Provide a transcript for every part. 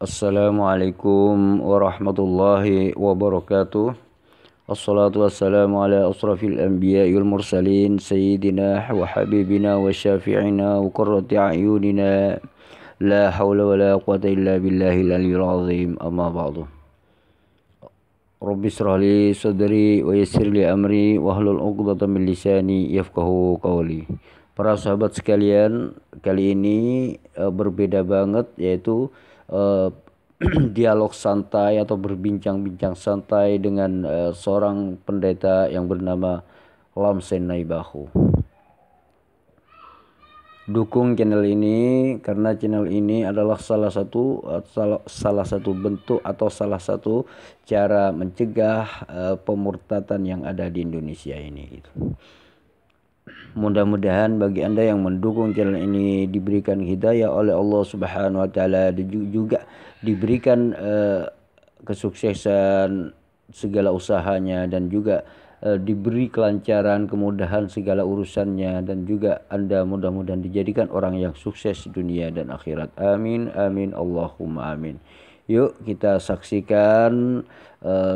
Assalamualaikum warahmatullahi wabarakatuh. Assalatu wassalamu ala asrafil anbiya wal mursalin sayyidina wa habibina wa syafi'ina wa qurrati a'yunina la hawla wa la quwata illa billahil aliyyil azim amma ba'du. Rabbi israh li sadri wa yassir li amri wahlul 'uqdatam min lisani yafqahu qawli. Para sahabat sekalian, kali ini berbeda banget, yaitu dialog santai atau berbincang-bincang santai dengan seorang pendeta yang bernama Lamsen Naibahu. Dukung channel ini karena channel ini adalah salah satu bentuk atau salah satu cara mencegah pemurtadan yang ada di Indonesia ini gitu. Mudah-mudahan bagi Anda yang mendukung channel ini diberikan hidayah oleh Allah Subhanahu wa taala, dan juga diberikan kesuksesan segala usahanya, dan juga diberi kelancaran, kemudahan segala urusannya, dan juga Anda mudah-mudahan dijadikan orang yang sukses dunia dan akhirat. Amin amin Allahumma amin. Yuk kita saksikan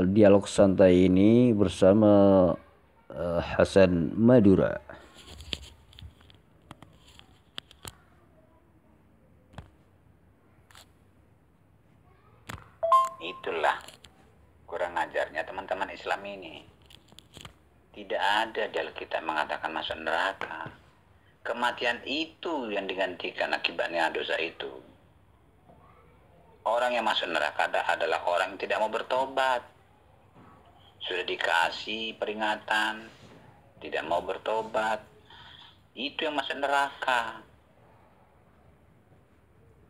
dialog santai ini bersama Hasan Madura. Itulah kurang ajarnya teman-teman Islam ini. Tidak ada di Alkitab mengatakan masuk neraka. Kematian itu yang digantikan akibatnya dosa itu. Orang yang masuk neraka adalah orang yang tidak mau bertobat. Sudah dikasih peringatan, tidak mau bertobat. Itu yang masuk neraka.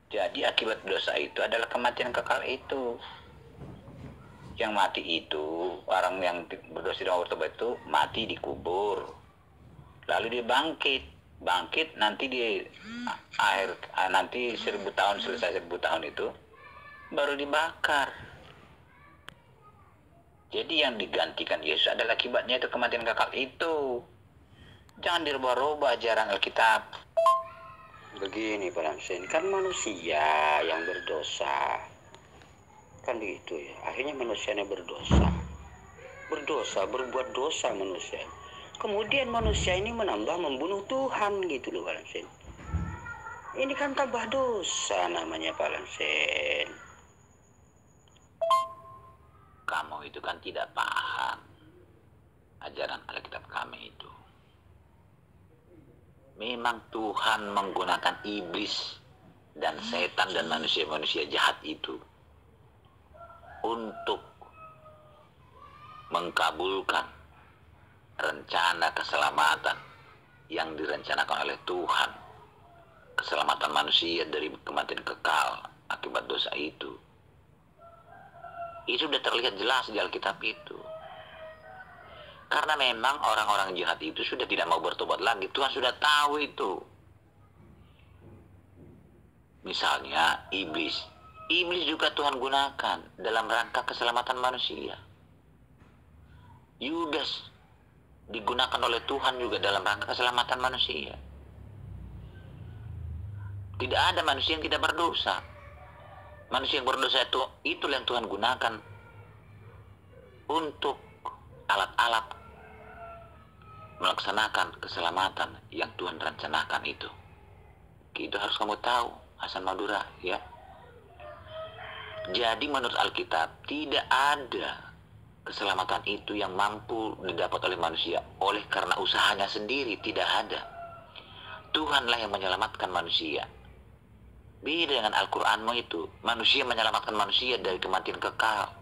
Jadi akibat dosa itu adalah kematian kekal itu. Yang mati itu, orang yang berdosa dan bertobat itu mati dikubur. Lalu dia bangkit nanti di nanti 1000 tahun, selesai 1000 tahun itu baru dibakar. Jadi yang digantikan Yesus adalah akibatnya itu kematian kekal itu. Jangan dirubah-rubah ajaran Alkitab. Begini Pak Lamsen, kan manusia yang berdosa. Kan begitu ya, akhirnya manusianya berdosa, berbuat dosa manusia. Kemudian manusia ini menambah membunuh Tuhan gitu loh Pak Lamsen. Ini kan tambah dosa namanya Pak Lamsen. Kamu itu kan tidak paham ajaran Alkitab kami itu. Memang Tuhan menggunakan iblis dan setan dan manusia-manusia jahat itu untuk mengkabulkan rencana keselamatan yang direncanakan oleh Tuhan. Keselamatan manusia dari kematian kekal akibat dosa itu. Itu sudah terlihat jelas di Alkitab itu. Karena memang orang-orang jahat itu sudah tidak mau bertobat lagi. Tuhan sudah tahu itu. Misalnya iblis. Iblis juga Tuhan gunakan dalam rangka keselamatan manusia. Yudas digunakan oleh Tuhan juga dalam rangka keselamatan manusia. Tidak ada manusia yang tidak berdosa. Manusia yang berdosa itu yang Tuhan gunakan untuk alat-alat melaksanakan keselamatan yang Tuhan rencanakan itu. Itu harus kamu tahu, Hasan Madura, ya. Jadi menurut Alkitab tidak ada keselamatan itu yang mampu didapat oleh manusia oleh karena usahanya sendiri, tidak ada. Tuhanlah yang menyelamatkan manusia. Beda dengan Al-Qur'anmu itu, manusia menyelamatkan manusia dari kematian kekal.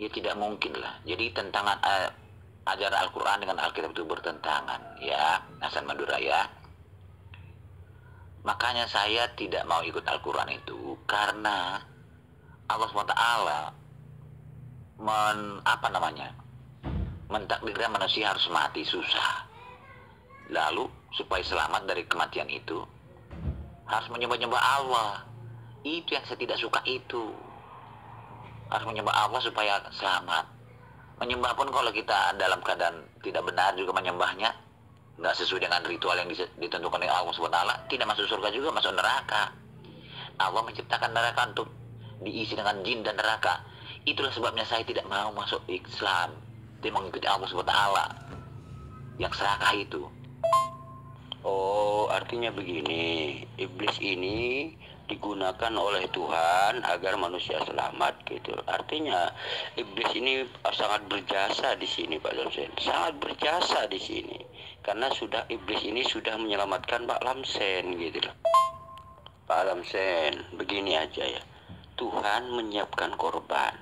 Ya tidak mungkin lah. Jadi tentangan ajaran Al-Quran dengan Alkitab itu bertentangan, ya Hasan Madura, ya. Makanya saya tidak mau ikut Al-Quran itu karena Allah SWT mentakdirkan manusia harus mati susah. Lalu supaya selamat dari kematian itu harus menyembah-nyembah Allah. Itu yang saya tidak suka itu. Harus menyembah Allah supaya selamat. Menyembah pun kalau kita dalam keadaan tidak benar juga menyembahnya, nggak sesuai dengan ritual yang ditentukan oleh Allah SWT, tidak masuk surga juga, masuk neraka. Allah menciptakan neraka untuk diisi dengan jin dan neraka. Itulah sebabnya saya tidak mau masuk Islam, dia mengikuti Allah SWT yang serakah itu. Oh, artinya begini, iblis ini digunakan oleh Tuhan agar manusia selamat gitu. Artinya iblis ini sangat berjasa di sini, Pak Lamsen. Sangat berjasa di sini. Karena iblis ini sudah menyelamatkan Pak Lamsen gitu loh. Pak Lamsen, begini aja ya. Tuhan menyiapkan korban.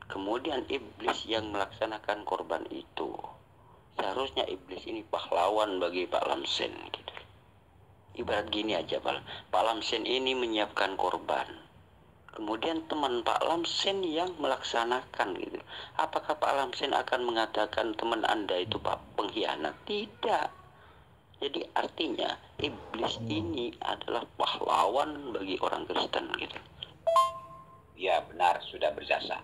Kemudian iblis yang melaksanakan korban itu. Seharusnya iblis ini pahlawan bagi Pak Lamsen gitu. Ibarat gini aja, Pak Lamsen ini menyiapkan korban. Kemudian teman Pak Lamsen yang melaksanakan gitu. Apakah Pak Lamsen akan mengatakan teman Anda itu Pak pengkhianat? Tidak. Jadi artinya iblis ini adalah pahlawan bagi orang Kristen gitu. Ya benar, sudah berjasa.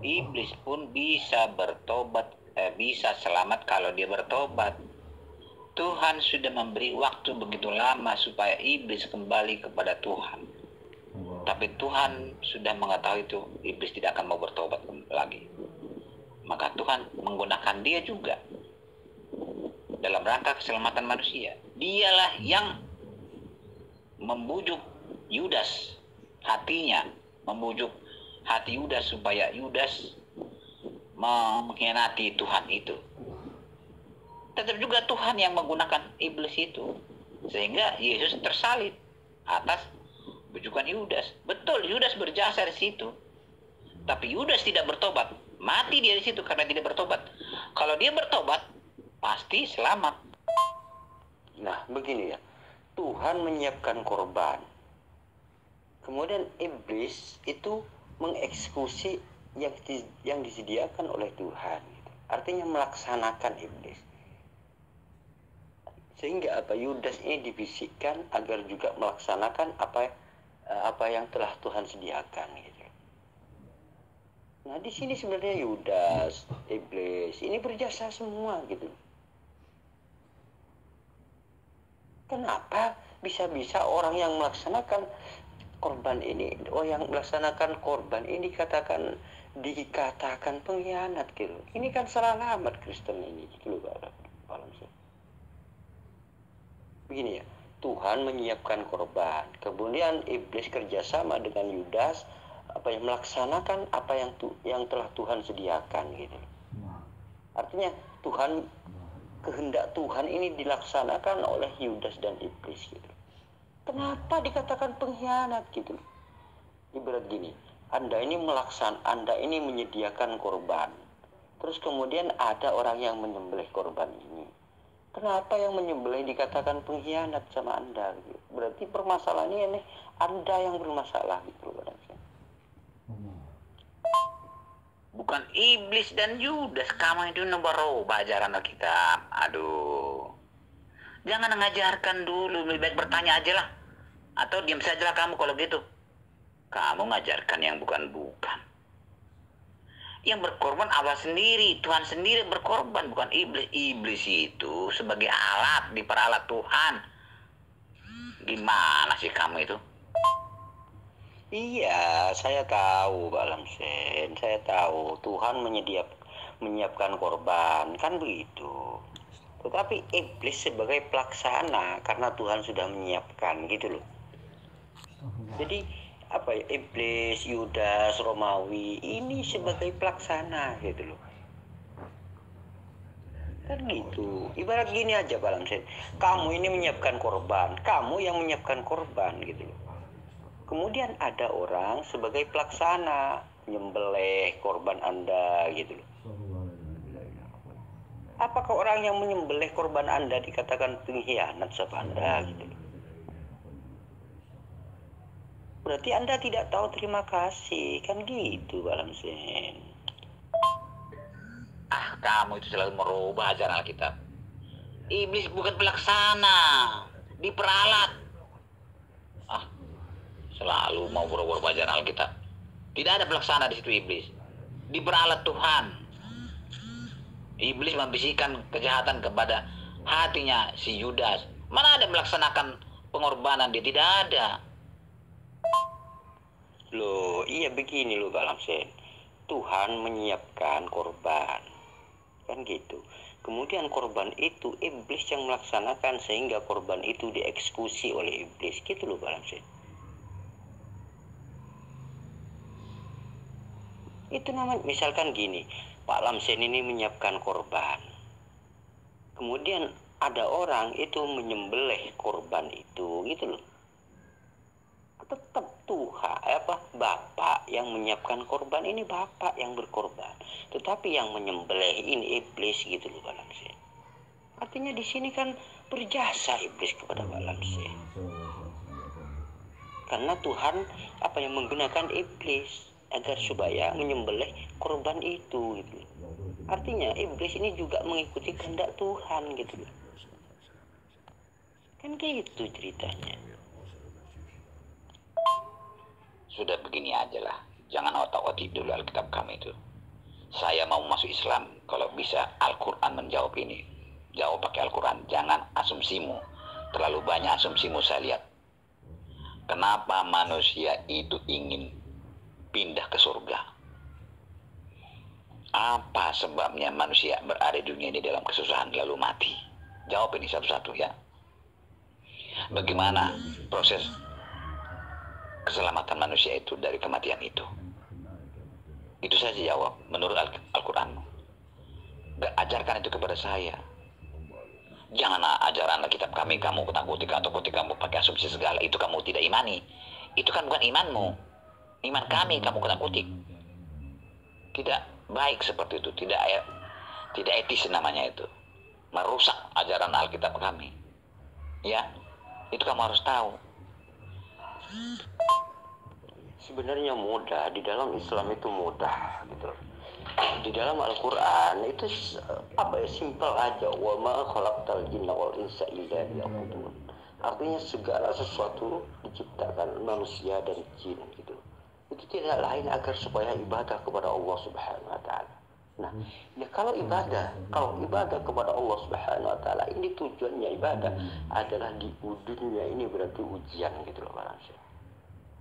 Iblis pun bisa bertobat, bisa selamat kalau dia bertobat. Tuhan sudah memberi waktu begitu lama supaya iblis kembali kepada Tuhan. Tapi Tuhan sudah mengetahui itu, iblis tidak akan mau bertobat lagi. Maka Tuhan menggunakan dia juga dalam rangka keselamatan manusia. Dialah yang membujuk Yudas, hatinya, membujuk hati Yudas supaya Yudas mengkhianati Tuhan itu. Tetap juga Tuhan yang menggunakan iblis itu, sehingga Yesus tersalib atas bujukan Yudas. Betul, Yudas berjasa di situ, tapi Yudas tidak bertobat, mati dia di situ karena tidak bertobat. Kalau dia bertobat, pasti selamat. Nah, begini ya. Tuhan menyiapkan korban. Kemudian iblis itu mengeksekusi yang disediakan oleh Tuhan. Artinya melaksanakan iblis. Sehingga Yudas ini dibisikkan agar juga melaksanakan apa yang telah Tuhan sediakan gitu. Nah, di sini sebenarnya Yudas, iblis ini berjasa semua gitu. Kenapa bisa-bisa orang yang melaksanakan korban ini, dikatakan pengkhianat gitu. Ini kan salah alamat Kristen ini gitu loh, Pak. Begini ya, Tuhan menyiapkan korban, kemudian iblis kerjasama dengan Yudas melaksanakan apa yang telah Tuhan sediakan gitu. Artinya kehendak Tuhan ini dilaksanakan oleh Yudas dan iblis gitu. Kenapa dikatakan pengkhianat gitu? Ibarat gini, Anda ini menyediakan korban, terus kemudian ada orang yang menyembelih korban ini. Kenapa yang menyembelih dikatakan pengkhianat sama Anda? Gitu? Berarti permasalahannya ini Anda yang bermasalah gitu. Bukan iblis dan Yudas, kamu itu berubah ajaran Alkitab. Aduh, jangan mengajarkan dulu, lebih baik bertanya aja lah. Atau diam sajalah kamu kalau gitu. Kamu mengajarkan yang bukan-bukan. Yang berkorban Allah sendiri, Tuhan sendiri berkorban, bukan iblis. Iblis itu sebagai alat, diperalat Tuhan. Gimana sih kamu itu? Iya, saya tahu Pak Lamsen, saya tahu Tuhan menyiapkan korban, kan begitu. Tetapi iblis sebagai pelaksana karena Tuhan sudah menyiapkan gitu loh. Jadi iblis, Yudas, Romawi ini sebagai pelaksana gitu loh. Kan gitu. Ibarat gini aja Pak Lamsen, kamu ini menyiapkan korban, kamu yang menyiapkan korban gitu loh. Kemudian ada orang sebagai pelaksana menyembelih korban Anda gitu loh. Apakah orang yang menyembelih korban Anda dikatakan pengkhianat sama Anda gitu loh? Berarti Anda tidak tahu terima kasih, kan gitu Pak Lamsen. Kamu itu selalu merubah ajaran Alkitab. Iblis bukan pelaksana, diperalat. Selalu mau berubah ajaran Alkitab. Tidak ada pelaksana di situ iblis. Diperalat Tuhan. Iblis membisikkan kejahatan kepada hatinya si Yudas. Mana ada melaksanakan pengorbanan, dia tidak ada. Loh, iya begini loh Pak Lamsen. Tuhan menyiapkan korban. Kan gitu. Kemudian korban itu iblis yang melaksanakan sehingga korban itu dieksekusi oleh iblis. Gitu loh Pak Lamsen. Itu namanya misalkan gini, Pak Lamsen ini menyiapkan korban. Kemudian ada orang itu menyembelih korban itu, gitu loh. Tetap Tuhan Bapak yang menyiapkan korban ini, Bapak yang berkorban. Tetapi yang menyembelih ini iblis, gitu loh Pak Lamsen. Artinya di sini kan berjasa iblis kepada Pak Lamsen. Karena Tuhan yang menggunakan iblis agar supaya menyembelih korban itu, gitu. Artinya iblis ini juga mengikuti kehendak Tuhan, gitu. Kan gitu ceritanya. Sudah begini aja lah, jangan otak-otik dulu Alkitab kami itu. Saya mau masuk Islam, kalau bisa Al-Quran menjawab ini. Jawab pakai Al-Quran, jangan asumsimu. Terlalu banyak asumsimu saya lihat. Kenapa manusia itu ingin pindah ke surga? Apa sebabnya manusia berada di dunia ini dalam kesusahan lalu mati? Jawab ini satu-satu ya. Bagaimana proses keselamatan manusia itu dari kematian itu? Itu saja jawab menurut Al-Quran. Ajarkan itu kepada saya. Jangan ajaran kitab kami kamu kutak-kutik atau kutik kamu pakai asumsi segala. Itu kamu tidak imani. Itu kan bukan imanmu. Iman kami kamu kutak-kutik. Tidak baik seperti itu. Tidak etis namanya itu. Merusak ajaran Alkitab kami. Ya, itu kamu harus tahu. Sebenarnya mudah, di dalam Islam itu mudah, gitu. Di dalam Al-Quran itu simpel aja. Wa ma khalaqtal jinna wal insa illa liya'budun. Artinya segala sesuatu diciptakan manusia dan jin, gitu. Itu tidak lain agar supaya ibadah kepada Allah Subhanahu wa taala. Nah, ya kalau ibadah kepada Allah Subhanahu wa taala, ini tujuannya ibadah adalah di dunia ini berarti ujian, gitu loh Pak.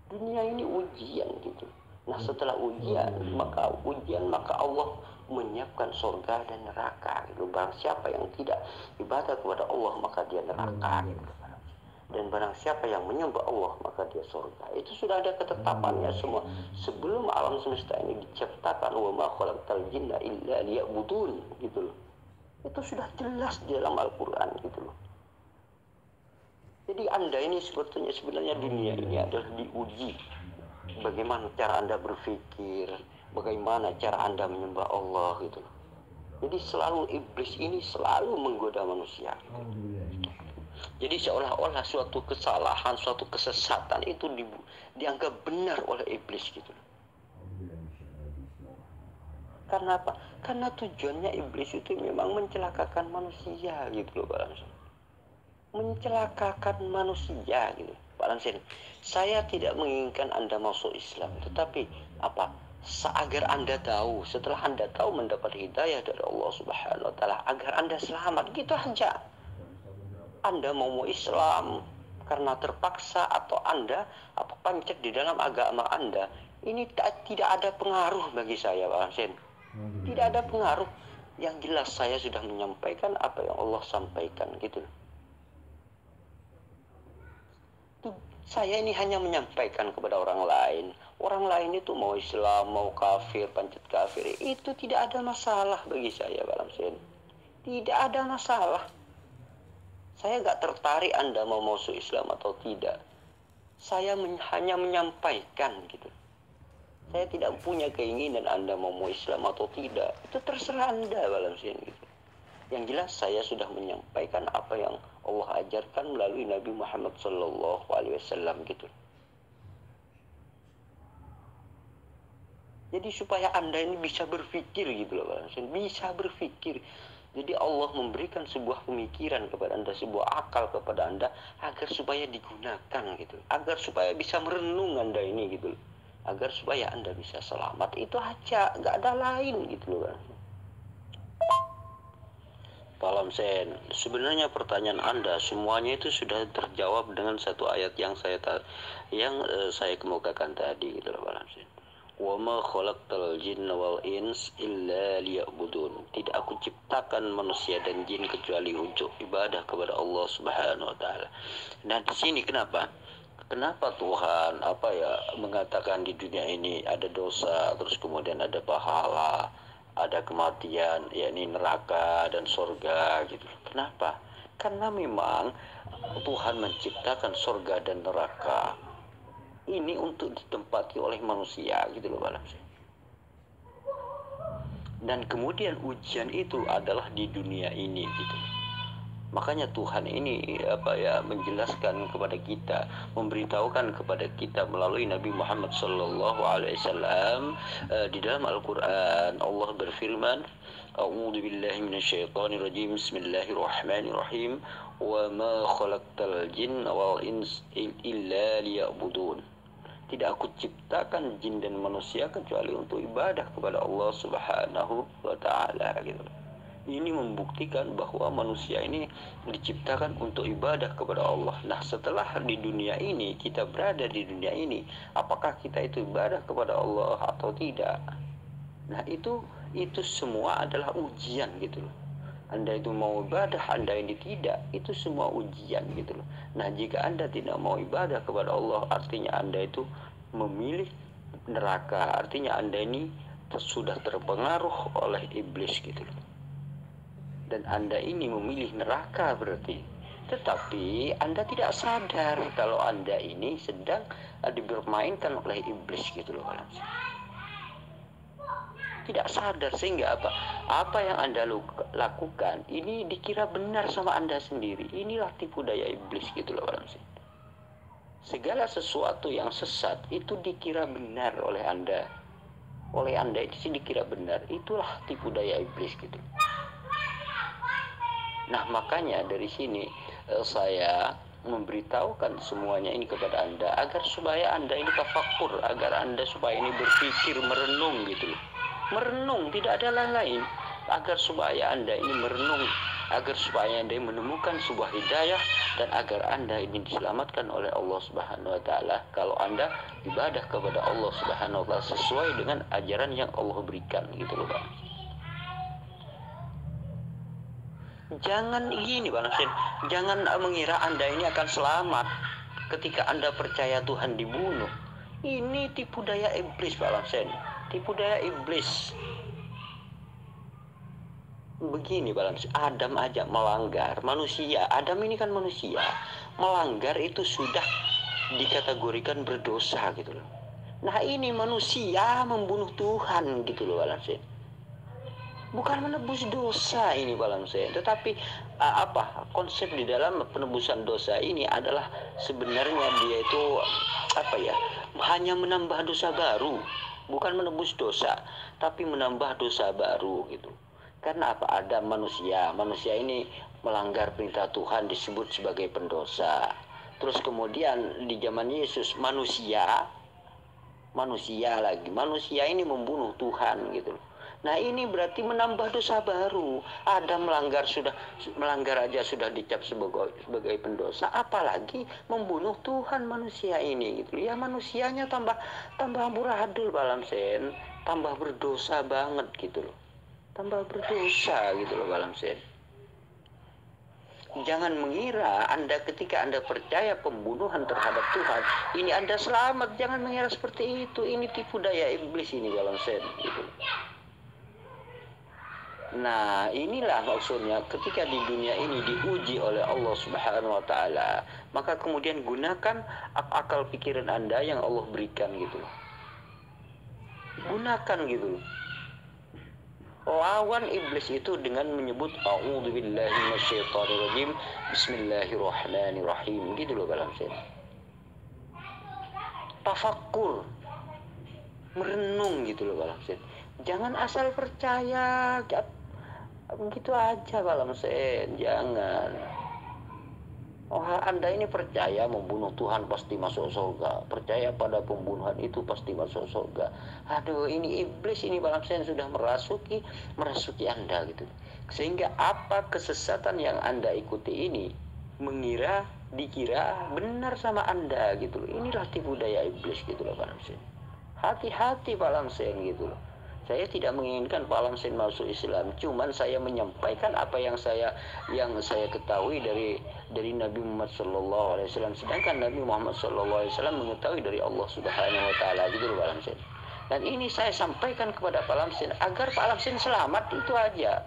Dunia ini ujian, gitu. Nah, setelah ujian maka Allah menyiapkan surga dan neraka, gitu. Barang siapa yang tidak ibadah kepada Allah maka dia neraka, gitu. Dan barang siapa yang menyembah Allah maka dia surga. Itu sudah ada ketetapannya semua sebelum alam semesta ini diciptakan. Wa ma khalaqtal jinna illa liya'budun, gitu loh. Itu sudah jelas di dalam Al-Quran, gitu loh. Jadi Anda ini sebenarnya dunia ini adalah diuji. Bagaimana cara Anda berpikir, bagaimana cara Anda menyembah Allah, gitu loh. Jadi selalu iblis ini selalu menggoda manusia, gitu. Jadi seolah-olah suatu kesalahan, suatu kesesatan itu dianggap benar oleh iblis, gitu. Karena apa? Karena tujuannya iblis itu memang mencelakakan manusia, gitu loh Pak Lamsen. Mencelakakan manusia, gitu Pak Lamsen. Saya tidak menginginkan Anda masuk Islam, tetapi agar Anda tahu, setelah Anda tahu mendapat hidayah dari Allah Subhanahu wa taala, agar Anda selamat, gitu aja. Anda mau Islam karena terpaksa atau Anda pancet di dalam agama Anda, ini tidak ada pengaruh bagi saya Pak Lamsen. Tidak ada pengaruh. Yang jelas saya sudah menyampaikan apa yang Allah sampaikan, gitu. Saya ini hanya menyampaikan kepada orang lain. Orang lain itu mau Islam, mau kafir, pancet kafir, itu tidak ada masalah bagi saya Pak Lamsen. Tidak ada masalah. Saya gak tertarik Anda mau masuk Islam atau tidak. Saya hanya menyampaikan, gitu. Saya tidak punya keinginan Anda mau Islam atau tidak. Itu terserah Anda Pak Lamsen, gitu. Yang jelas saya sudah menyampaikan apa yang Allah ajarkan melalui Nabi Muhammad SAW, gitu. Jadi supaya Anda ini bisa berpikir, gitu loh Pak Lamsen. Bisa berpikir. Jadi Allah memberikan sebuah pemikiran kepada Anda, sebuah akal kepada Anda, agar supaya digunakan, gitu. Agar supaya bisa merenung Anda ini, gitu. Agar supaya Anda bisa selamat. Itu aja, gak ada lain, gitu loh. Pak Lamsen, sebenarnya pertanyaan Anda semuanya itu sudah terjawab dengan satu ayat yang saya kemukakan tadi gitu loh Pak Lamsen. Wa ma khalaqtal jinna wal ins illa liya'budun. Tidak aku ciptakan manusia dan jin kecuali untuk ibadah kepada Allah Subhanahu wa taala. Nah, di sini kenapa Tuhan mengatakan di dunia ini ada dosa, terus kemudian ada pahala, ada kematian, yakni neraka dan surga gitu. Kenapa? Karena memang Tuhan menciptakan surga dan neraka ini untuk ditempati oleh manusia gitu loh Pak. Dan kemudian ujian itu adalah di dunia ini gitu. Makanya Tuhan ini menjelaskan kepada kita, memberitahukan kepada kita melalui Nabi Muhammad sallallahu alaihi wasallam di dalam Al-Qur'an. Allah berfirman, A'udzu billahi minasyaitonir rajim. Bismillahirrahmanirrahim. Wa ma khalaqtal jinna wal insa illa liya'budun. Tidak aku ciptakan jin dan manusia kecuali untuk ibadah kepada Allah Subhanahu wa taala gitu. Ini membuktikan bahwa manusia ini diciptakan untuk ibadah kepada Allah. Nah, setelah di dunia ini, kita berada di dunia ini, apakah kita itu ibadah kepada Allah atau tidak? Nah, itu semua adalah ujian gitu loh. Anda itu mau ibadah, Anda ini tidak, itu semua ujian gitu loh. Nah, jika Anda tidak mau ibadah kepada Allah, artinya Anda itu memilih neraka. Artinya Anda ini sudah terpengaruh oleh iblis gitu loh. Dan Anda ini memilih neraka berarti. Tetapi Anda tidak sadar kalau Anda ini sedang dipermainkan oleh iblis gitu loh. Tidak sadar, sehingga apa yang Anda lakukan ini dikira benar sama Anda sendiri. Inilah tipu daya iblis gitu loh. Segala sesuatu yang sesat itu dikira benar oleh Anda. Oleh Anda itu sih dikira benar. Itulah tipu daya iblis gitu. Nah, makanya dari sini saya memberitahukan semuanya ini kepada Anda agar supaya Anda ini tafakur, agar Anda supaya ini berpikir, merenung gitu loh. Merenung, tidak ada lain, agar supaya Anda ini merenung, agar supaya Anda menemukan sebuah hidayah, dan agar Anda ini diselamatkan oleh Allah Subhanahu wa taala kalau Anda ibadah kepada Allah Subhanahu wa taala sesuai dengan ajaran yang Allah berikan gitu loh, Pak. Jangan gini Bang Husin, jangan mengira Anda ini akan selamat ketika Anda percaya Tuhan dibunuh. Ini tipu daya iblis Pak Husin, tipu daya iblis. Begini Pak Husin, Adam aja melanggar, manusia, Adam ini kan manusia, melanggar itu sudah dikategorikan berdosa gitu loh. Nah, ini manusia membunuh Tuhan gitu loh Pak Husin. Bukan menebus dosa ini Pak Lamsen, tetapi konsep di dalam penebusan dosa ini adalah sebenarnya dia itu hanya menambah dosa baru, bukan menebus dosa, tapi menambah dosa baru gitu. Karena ada manusia ini melanggar perintah Tuhan disebut sebagai pendosa. Terus kemudian di zaman Yesus manusia ini membunuh Tuhan gitu loh. Nah, ini berarti menambah dosa baru. Adam melanggar aja sudah dicap sebagai pendosa, apalagi membunuh Tuhan manusia ini gitu. Ya, manusianya tambah amburadul Pak Lamsen, tambah berdosa banget gitu loh. Tambah berdosa gitu loh Pak Lamsen. Jangan mengira Anda ketika Anda percaya pembunuhan terhadap Tuhan, ini Anda selamat. Jangan mengira seperti itu. Ini tipu daya iblis ini Pak Lamsen gitu. Nah, inilah maksudnya ketika di dunia ini diuji oleh Allah Subhanahu wa taala, maka kemudian gunakan akal pikiran Anda yang Allah berikan gitu. Gunakan gitu. Lawan iblis itu dengan menyebut a'udzu billahi minasyaitonir rajim, bismillahirrahmanirrahim gitu loh Pak Lamsen. Tafakkur, merenung gitu loh Pak Lamsen. Jangan asal percaya begitu aja Pak Lamsen, jangan. Oh, Anda ini percaya membunuh Tuhan pasti masuk surga, percaya pada pembunuhan itu pasti masuk surga. Aduh, ini iblis ini Pak Lamsen sudah merasuki Anda gitu. Sehingga apa kesesatan yang Anda ikuti ini dikira benar sama Anda gitu loh. Inilah tipu daya iblis gitu loh Pak Lamsen. Hati-hati Pak Lamsen gitu loh. Saya tidak menginginkan Pak Lamsen masuk Islam, cuman saya menyampaikan apa yang saya ketahui dari Nabi Muhammad SAW. Sedangkan Nabi Muhammad SAW mengetahui dari Allah Subhanahu Wa Taala gitu loh Pak Lamsen. Dan ini saya sampaikan kepada Pak Lamsen agar Pak Lamsen selamat, itu aja.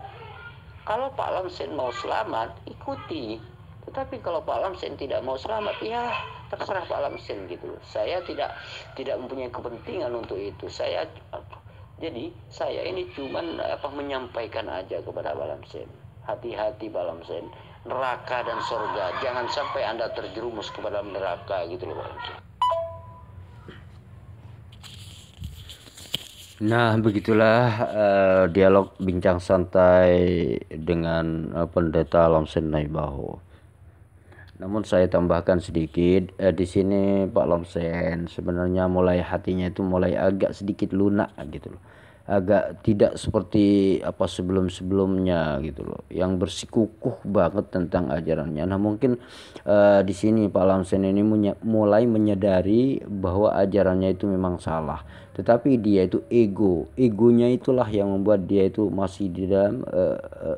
Kalau Pak Lamsen mau selamat, ikuti. Tetapi kalau Pak Lamsen tidak mau selamat, ya terserah Pak Lamsen gitu loh. Saya tidak mempunyai kepentingan untuk itu. Jadi saya ini cuman menyampaikan aja kepada Pak Lamsen. Hati-hati Pak Lamsen. Neraka dan surga, jangan sampai Anda terjerumus kepada neraka gitu loh Pak Lamsen. Nah, begitulah dialog bincang santai dengan Pendeta Lomsen Naibaho. Namun saya tambahkan sedikit, di sini Pak Lomsen sebenarnya mulai hatinya itu mulai agak sedikit lunak gitu loh. Agak tidak seperti apa sebelum-sebelumnya gitu loh, yang bersikukuh banget tentang ajarannya. Nah, mungkin di sini Pak Lomsen ini mulai menyadari bahwa ajarannya itu memang salah. Tetapi dia itu egonya itulah yang membuat dia itu masih di dalam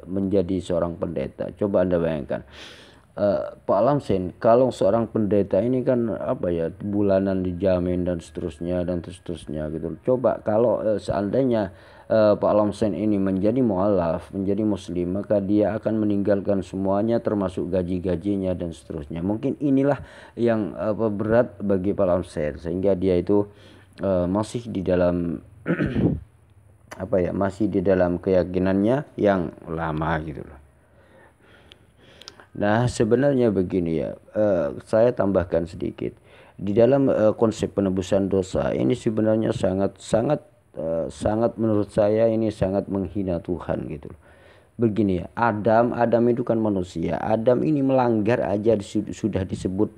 menjadi seorang pendeta. Coba Anda bayangkan, Pak Lamsen, kalau seorang pendeta ini kan bulanan dijamin dan seterusnya gitu. Coba kalau seandainya Pak Lamsen ini menjadi mualaf, menjadi muslim, maka dia akan meninggalkan semuanya termasuk gaji-gajinya dan seterusnya. Mungkin inilah yang berat bagi Pak Lamsen, sehingga dia itu masih di dalam masih di dalam keyakinannya yang lama gitu loh. Nah, sebenarnya begini ya, saya tambahkan sedikit. Di dalam konsep penebusan dosa ini sebenarnya sangat menurut saya ini sangat menghina Tuhan gitu. Begini ya, Adam itu kan manusia. Adam ini melanggar aja sudah disebut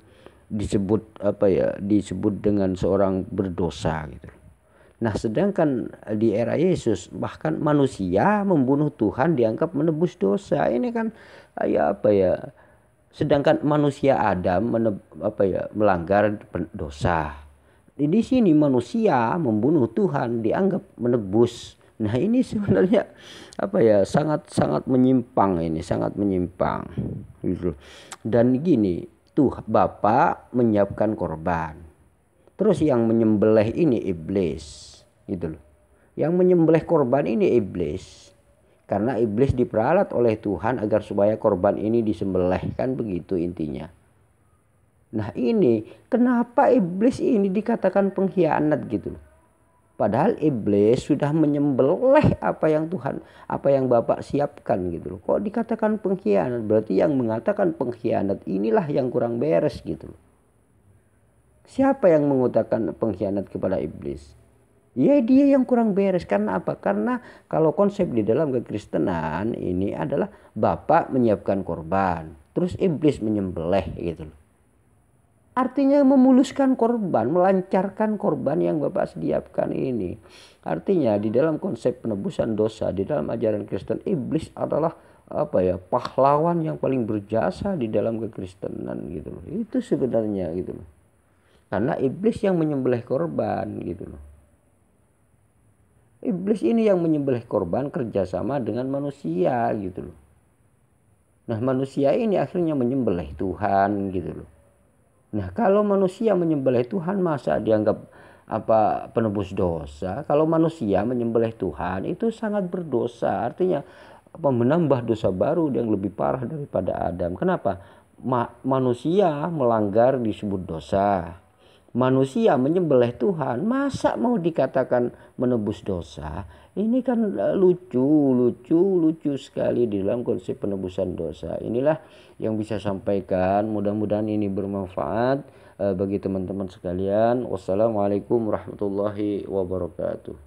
dengan seorang berdosa gitu. Nah, sedangkan di era Yesus bahkan manusia membunuh Tuhan dianggap menebus dosa. Ini kan sedangkan manusia Adam melanggar dosa. Di sini manusia membunuh Tuhan dianggap menebus. Nah, ini sebenarnya sangat menyimpang ini, sangat menyimpang gitu. Dan gini, tuh Bapa menyiapkan korban. Terus yang menyembelih ini iblis gitu loh. Yang menyembelih korban ini iblis. Karena iblis diperalat oleh Tuhan agar supaya korban ini disembelih, kan begitu intinya. Nah, ini kenapa iblis ini dikatakan pengkhianat gitu loh. Padahal iblis sudah menyembelih apa yang Bapak siapkan gitu loh. Kok dikatakan pengkhianat? Berarti yang mengatakan pengkhianat inilah yang kurang beres gitu loh. Siapa yang mengutakan pengkhianat kepada iblis? Ya, dia yang kurang beres. Karena apa? Karena kalau konsep di dalam kekristenan ini adalah Bapa menyiapkan korban, terus iblis menyembelih gitu loh. Artinya memuluskan korban, melancarkan korban yang Bapak sediakan ini. Artinya di dalam konsep penebusan dosa di dalam ajaran Kristen, iblis adalah pahlawan yang paling berjasa di dalam kekristenan gitu loh. Itu sebenarnya gitu loh. Karena iblis yang menyembelih korban gitu loh. Iblis ini yang menyembelih korban kerjasama dengan manusia gitu loh. Nah, manusia ini akhirnya menyembelih Tuhan gitu loh. Nah, kalau manusia menyembelih Tuhan masa dianggap penebus dosa? Kalau manusia menyembelih Tuhan itu sangat berdosa. Artinya menambah dosa baru yang lebih parah daripada Adam. Kenapa? Manusia melanggar disebut dosa. Manusia menyembelih Tuhan, masa mau dikatakan menebus dosa? Ini kan lucu sekali di dalam konsep penebusan dosa. Inilah yang bisa sampaikan. Mudah-mudahan ini bermanfaat bagi teman-teman sekalian. Wassalamualaikum warahmatullahi wabarakatuh.